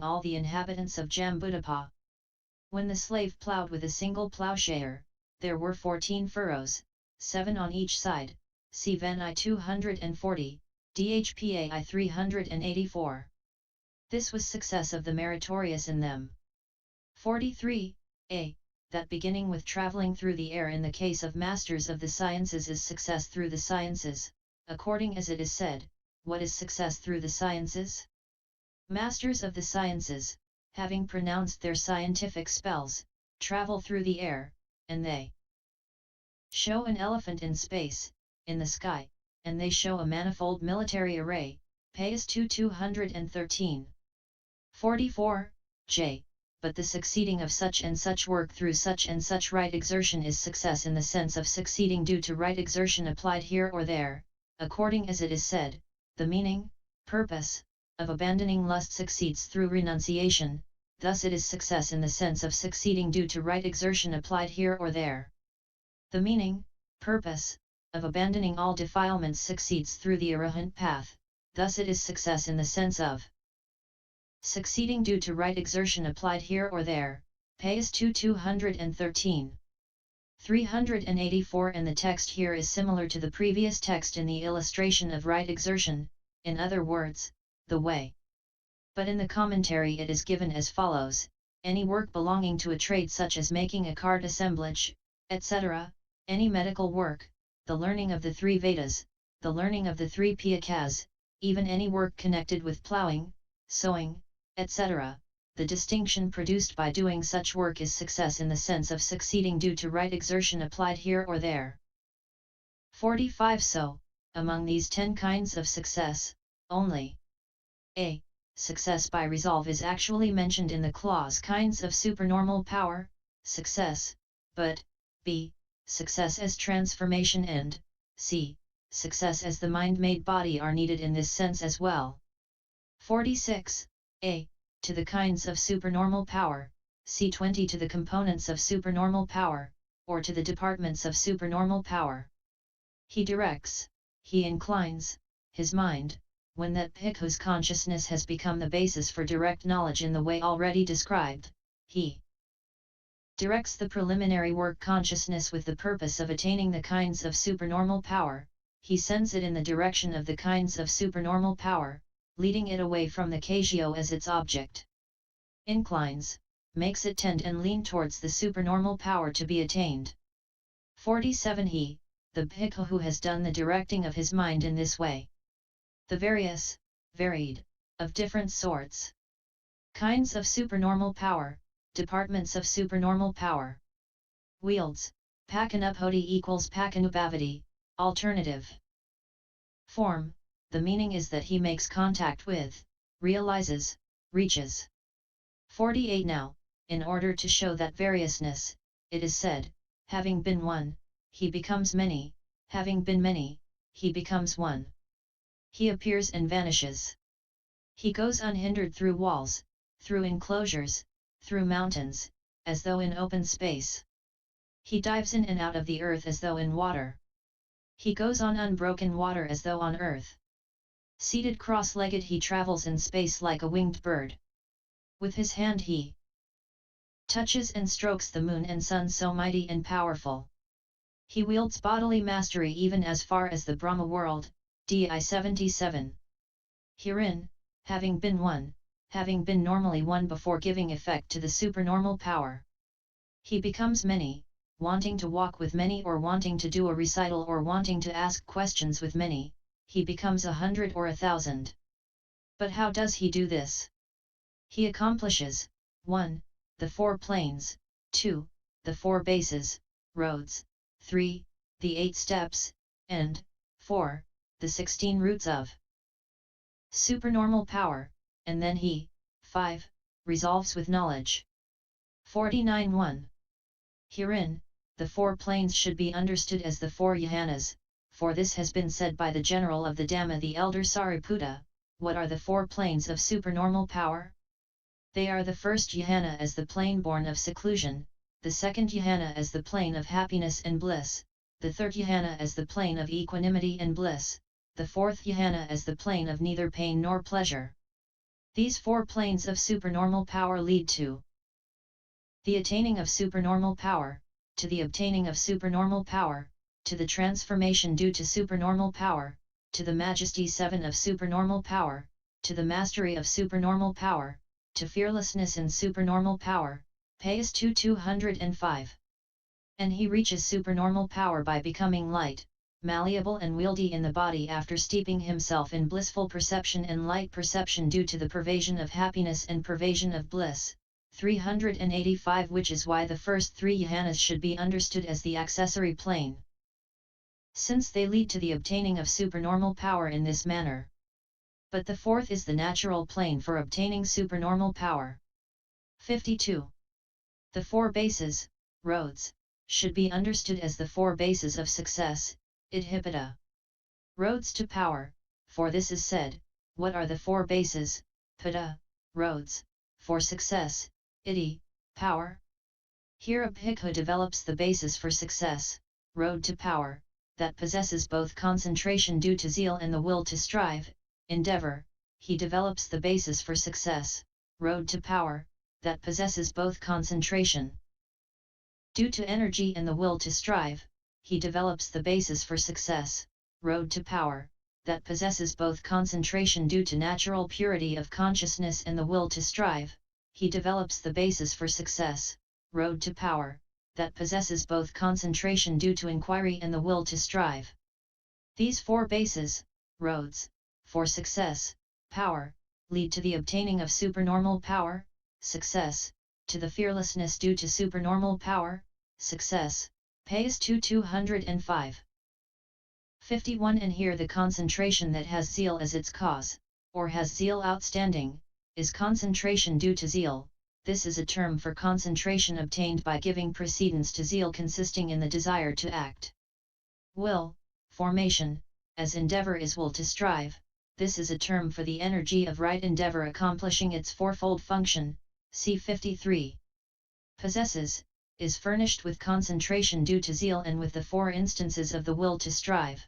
among all the inhabitants of Jambudapa. When the slave ploughed with a single ploughshare, there were 14 furrows, 7 on each side, Sivan I 240, Dhpa I 384. This was success of the meritorious in them. 43. A. That beginning with travelling through the air in the case of masters of the sciences is success through the sciences, according as it is said, what is success through the sciences? Masters of the sciences, having pronounced their scientific spells, travel through the air, and they show an elephant in space, in the sky, and they show a manifold military array, Paþis 213. 44. J. But the succeeding of such and such work through such and such right exertion is success in the sense of succeeding due to right exertion applied here or there, according as it is said, the meaning, purpose, of abandoning lust succeeds through renunciation, thus it is success in the sense of succeeding due to right exertion applied here or there. The meaning, purpose, of abandoning all defilements succeeds through the Arahant path, thus it is success in the sense of succeeding due to right exertion applied here or there, Paþis 213. 384. And the text here is similar to the previous text in the illustration of right exertion, in other words, the way. But in the commentary it is given as follows: any work belonging to a trade such as making a cart assemblage, etc., any medical work, the learning of the Three Vedas, the learning of the Three Piþakas, even any work connected with ploughing, sowing, etc., the distinction produced by doing such work is success in the sense of succeeding due to right exertion applied here or there. 45. So, among these 10 kinds of success, only A. Success by resolve is actually mentioned in the clause kinds of supernormal power, success, but B. Success as transformation and C. Success as the mind-made body are needed in this sense as well. 46. A. To the kinds of supernormal power, C. 20 to the components of supernormal power, or to the departments of supernormal power. He directs, he inclines, his mind, when that bhikkhu's consciousness has become the basis for direct knowledge in the way already described, he directs the preliminary work consciousness with the purpose of attaining the kinds of supernormal power, he sends it in the direction of the kinds of supernormal power, leading it away from the Kajyo as its object. Inclines, makes it tend and lean towards the supernormal power to be attained. 47. He, the bhikkhu who has done the directing of his mind in this way. The various, varied, of different sorts. Kinds of supernormal power, departments of supernormal power. Wields, pakanubhoti equals pakanubhavati, alternative. Form, the meaning is that he makes contact with, realizes, reaches. 48. Now, in order to show that variousness, it is said, having been one, he becomes many, having been many, he becomes one. He appears and vanishes. He goes unhindered through walls, through enclosures, through mountains, as though in open space. He dives in and out of the earth as though in water. He goes on unbroken water as though on earth. Seated cross-legged he travels in space like a winged bird. With his hand he touches and strokes the moon and sun so mighty and powerful. He wields bodily mastery even as far as the Brahma world, Di 77. Herein, having been one, having been normally one before giving effect to the supernormal power, he becomes many, wanting to walk with many or wanting to do a recital or wanting to ask questions with many, he becomes 100 or 1,000. But how does he do this? He accomplishes 1. The 4 planes, 2. The 4 bases, roads, 3. The 8 steps, and 4. The 16 roots of supernormal power, and then he, 5. Resolves with knowledge. 49.1. Herein, the 4 planes should be understood as the 4 yahanas, for this has been said by the general of the Dhamma the elder Sariputta. What are the 4 planes of supernormal power? They are the first yahana as the plane born of seclusion, the second yahana as the plane of happiness and bliss, the third yahana as the plane of equanimity and bliss, the fourth yahana as the plane of neither pain nor pleasure. These four planes of supernormal power lead to the attaining of supernormal power, to the obtaining of supernormal power, to the transformation due to supernormal power, to the majesty 7 of supernormal power, to the mastery of supernormal power, to fearlessness in supernormal power, Paþis 205. And he reaches supernormal power by becoming light, malleable and wieldy in the body after steeping himself in blissful perception and light perception due to the pervasion of happiness and pervasion of bliss. 385, which is why the first three jhanas should be understood as the accessory plane, since they lead to the obtaining of supernormal power in this manner. But the fourth is the natural plane for obtaining supernormal power. 52. The four bases, roads, should be understood as the four bases of success, Piþakas. Roads to power, for this is said, what are the four bases, Piþakas, roads, for success, Iti, power? Here a bhikkhu develops the basis for success, road to power, that possesses both concentration due to zeal and the will to strive, endeavor. He develops the basis for success, road to power, that possesses both concentration due to energy and the will to strive. He develops the basis for success, road to power, that possesses both concentration due to natural purity of consciousness and the will to strive. He develops the basis for success, road to power, that possesses both concentration due to inquiry and the will to strive. These four bases, roads, for success, power, lead to the obtaining of supernormal power, success, to the fearlessness due to supernormal power, success, Paþis 205. 51. And here the concentration that has zeal as its cause, or has zeal outstanding, is concentration due to zeal. This is a term for concentration obtained by giving precedence to zeal consisting in the desire to act. Will, formation, as endeavor is will to strive. This is a term for the energy of right endeavor accomplishing its fourfold function, c. 53. Possesses, is furnished with concentration due to zeal and with the four instances of the will to strive.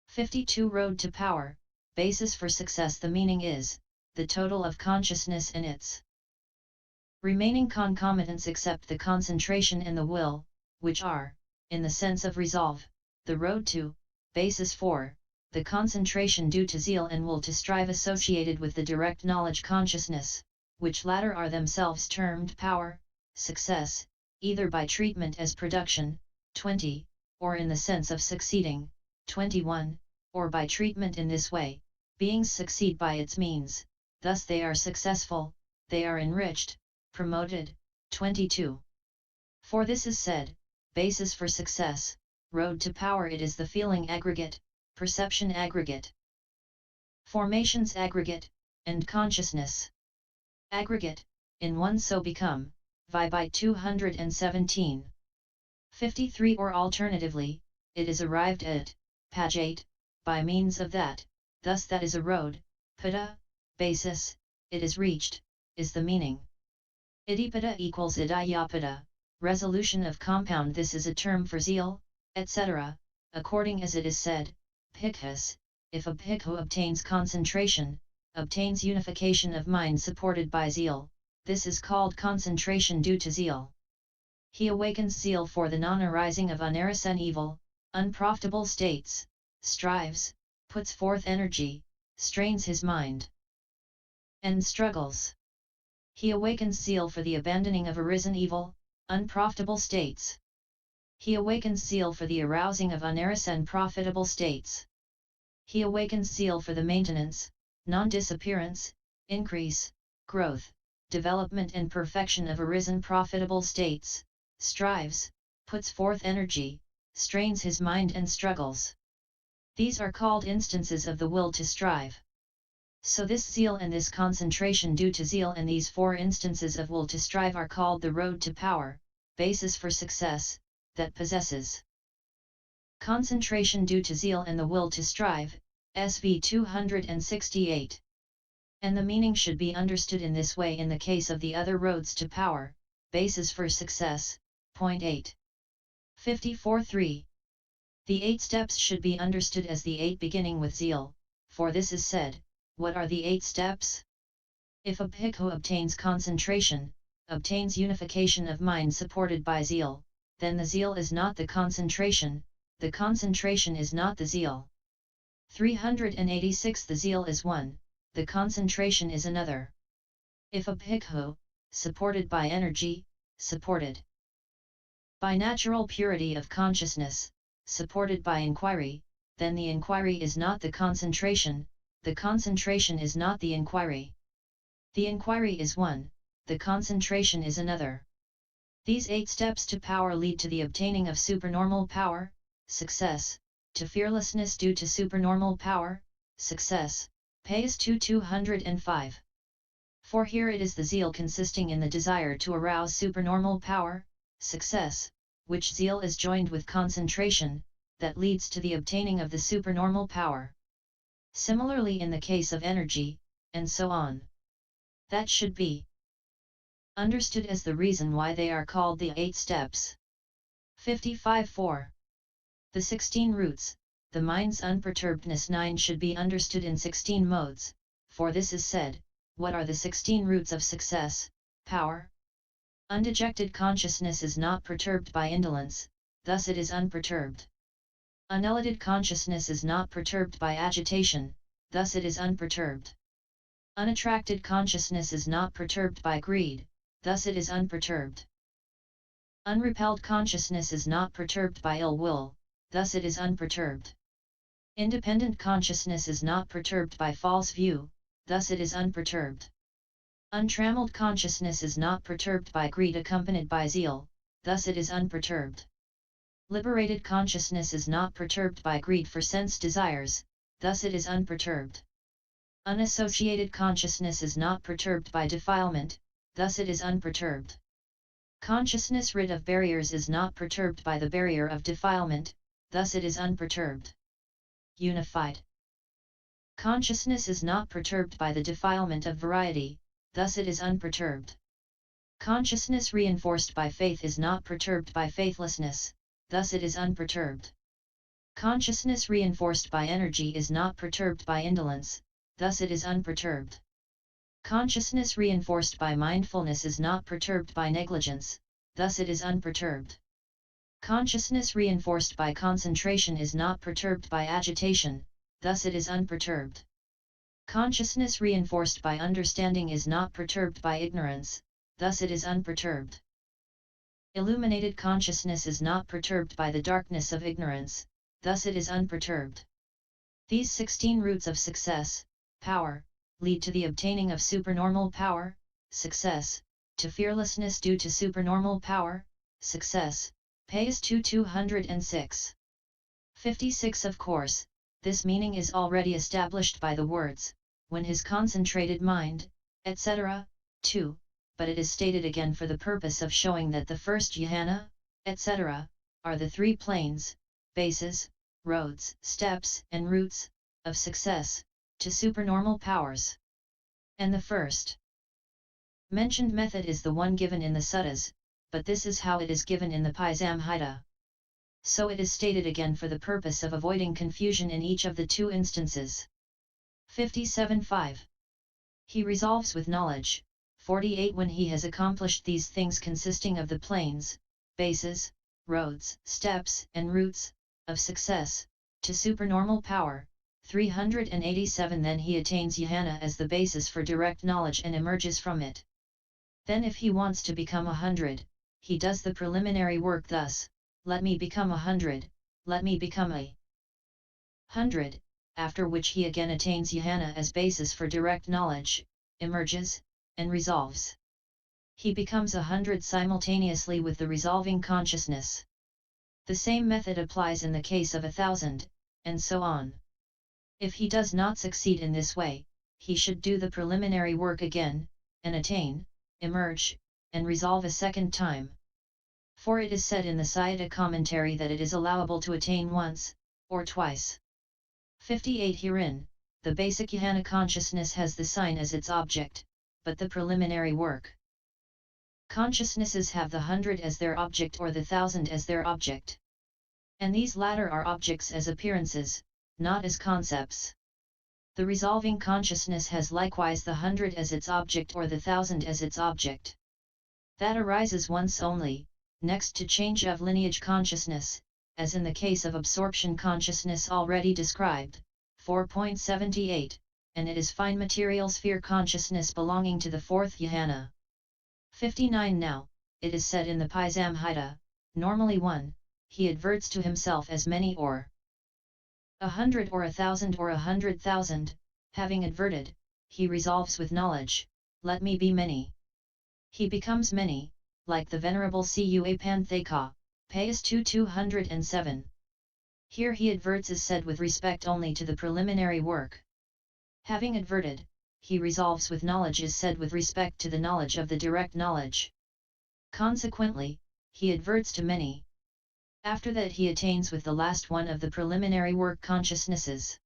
52. Road to power, basis for success. The meaning is, the total of consciousness and its remaining concomitants except the concentration and the will, which are, in the sense of resolve, the road to, basis for, the concentration due to zeal and will to strive associated with the direct knowledge consciousness, which latter are themselves termed power, success, either by treatment as production, 20, or in the sense of succeeding, 21, or by treatment in this way, beings succeed by its means, thus they are successful, they are enriched, promoted, 22. For this is said, basis for success, road to power. It is the feeling aggregate, perception aggregate, formations aggregate, and consciousness aggregate, in one so become, by 217. 53. Or alternatively, it is arrived at, pajate, by means of that, thus that is a road, Piþakas, basis, it is reached, is the meaning. Iddhipada equals idayapata, resolution of compound. This is a term for zeal, etc., according as it is said, bhikkhus, if a bhikkhu obtains concentration, obtains unification of mind supported by zeal, this is called concentration due to zeal. He awakens zeal for the non-arising of unarisen evil, unprofitable states, strives, puts forth energy, strains his mind, and struggles. He awakens zeal for the abandoning of arisen evil, unprofitable states. He awakens zeal for the arousing of unarisen profitable states. He awakens zeal for the maintenance, non-disappearance, increase, growth, development and perfection of arisen profitable states, strives, puts forth energy, strains his mind and struggles. These are called instances of the will to strive. So this zeal and this concentration due to zeal and these four instances of will to strive are called the road to power, basis for success, that possesses concentration due to zeal and the will to strive, SV 268. And the meaning should be understood in this way in the case of the other roads to power, basis for success, point 8. 54.3. The 8 steps should be understood as the 8 beginning with zeal, for this is said, what are the 8 steps? If a bhikkhu obtains concentration, obtains unification of mind supported by zeal, then the zeal is not the concentration is not the zeal. 386 The zeal is one, the concentration is another. If a bhikkhu, supported by energy, supported by natural purity of consciousness, supported by inquiry, then the inquiry is not the concentration is not the inquiry. The inquiry is one, the concentration is another. These 8 steps to power lead to the obtaining of supernormal power, success, to fearlessness due to supernormal power, success, Paþis 205. For here it is the zeal consisting in the desire to arouse supernormal power, success, which zeal is joined with concentration, that leads to the obtaining of the supernormal power. Similarly in the case of energy, and so on. That should be understood as the reason why they are called the 8 steps. 55.4. The 16 roots, the mind's unperturbedness 9 should be understood in 16 modes, for this is said, what are the 16 roots of success, power? Undejected consciousness is not perturbed by indolence, thus it is unperturbed. Unelated consciousness is not perturbed by agitation, thus it is unperturbed. Unattracted consciousness is not perturbed by greed, thus it is unperturbed. Unrepelled consciousness is not perturbed by ill will, thus it is unperturbed. Independent consciousness is not perturbed by false view, thus it is unperturbed. Untrammeled consciousness is not perturbed by greed accompanied by zeal, thus it is unperturbed. Liberated consciousness is not perturbed by greed for sense desires, thus it is unperturbed. Unassociated consciousness is not perturbed by defilement, thus it is unperturbed. Consciousness rid of barriers is not perturbed by the barrier of defilement, thus it is unperturbed. Unified consciousness is not perturbed by the defilement of variety, thus it is unperturbed. Consciousness reinforced by faith is not perturbed by faithlessness, thus it is unperturbed. Consciousness reinforced by energy is not perturbed by indolence, thus it is unperturbed. Consciousness reinforced by mindfulness is not perturbed by negligence, thus it is unperturbed. Consciousness reinforced by concentration is not perturbed by agitation, thus it is unperturbed. Consciousness reinforced by understanding is not perturbed by ignorance, thus it is unperturbed. Illuminated consciousness is not perturbed by the darkness of ignorance, thus it is unperturbed. These 16 roots of success, power, lead to the obtaining of supernormal power, success, to fearlessness due to supernormal power, success, Paþis 206. 56 Of course, this meaning is already established by the words, when his concentrated mind, etc., 2, but it is stated again for the purpose of showing that the first jhana, etc., are the 3 planes, bases, roads, steps, and roots, of success, to supernormal powers. And the first mentioned method is the one given in the suttas, but this is how it is given in the Pisamhita. So it is stated again for the purpose of avoiding confusion in each of the 2 instances. 57.5. He resolves with knowledge. 48 When he has accomplished these things consisting of the planes, bases, roads, steps, and roots, of success, to supernormal power, 387 Then he attains jhana as the basis for direct knowledge and emerges from it. Then if he wants to become 100, he does the preliminary work thus, let me become 100, let me become 100, after which he again attains jhana as basis for direct knowledge, emerges, and resolves. He becomes 100 simultaneously with the resolving consciousness. The same method applies in the case of 1,000, and so on. If he does not succeed in this way, he should do the preliminary work again, and attain, emerge, and resolve a second time. For it is said in the Sayata commentary that it is allowable to attain once, or twice. 58 Herein, the basic jhana consciousness has the sign as its object, but the preliminary work consciousnesses have the 100 as their object or the 1,000 as their object. And these latter are objects as appearances, not as concepts. The The resolving consciousness has likewise the 100 as its object or the 1000 as its object. That arises once only, next to change of lineage consciousness, as in the case of absorption consciousness already described, 4.78, and it is fine material sphere consciousness belonging to the fourth jhana. 59 Now, it is said in the Pisamhita, normally one, he adverts to himself as many or 100 or 1000 or 100,000, having adverted, he resolves with knowledge, let me be many. He becomes many, like the Venerable Supanormal, Paþis 207. Here he adverts is said with respect only to the preliminary work. Having adverted, he resolves with knowledge is said with respect to the knowledge of the direct knowledge. Consequently, he adverts to many. After that he attains with the last one of the preliminary work consciousnesses.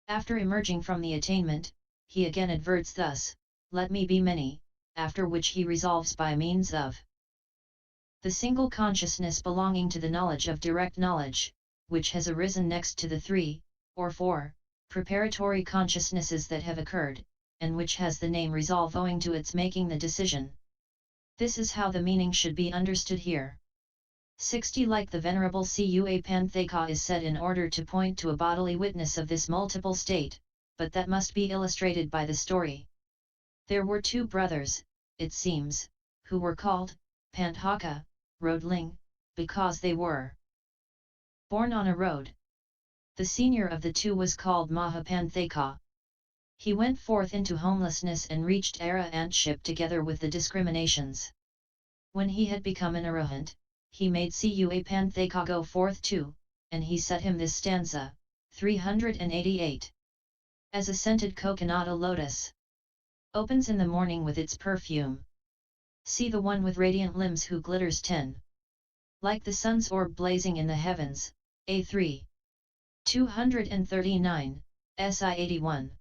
After emerging from the attainment, he again adverts thus, let me be many, after which he resolves by means of the single consciousness belonging to the knowledge of direct knowledge, which has arisen next to the 3, or 4, preparatory consciousnesses that have occurred, and which has the name resolve owing to its making the decision. This is how the meaning should be understood here. 60 Like the Venerable Supanormal is said in order to point to a bodily witness of this multiple state, but that must be illustrated by the story. There were two brothers, it seems, who were called Pantaka, roadling, because they were born on a road. The senior of the two was called Mahapanthaka. He went forth into homelessness and reached Arahantship together with the discriminations. When he had become an Arahant, he made Supanormal go forth too, and he set him this stanza, 388. As a scented coconut a lotus opens in the morning with its perfume. See the one with radiant limbs who glitters 10. Like the sun's orb blazing in the heavens, A3. 239, SI 81.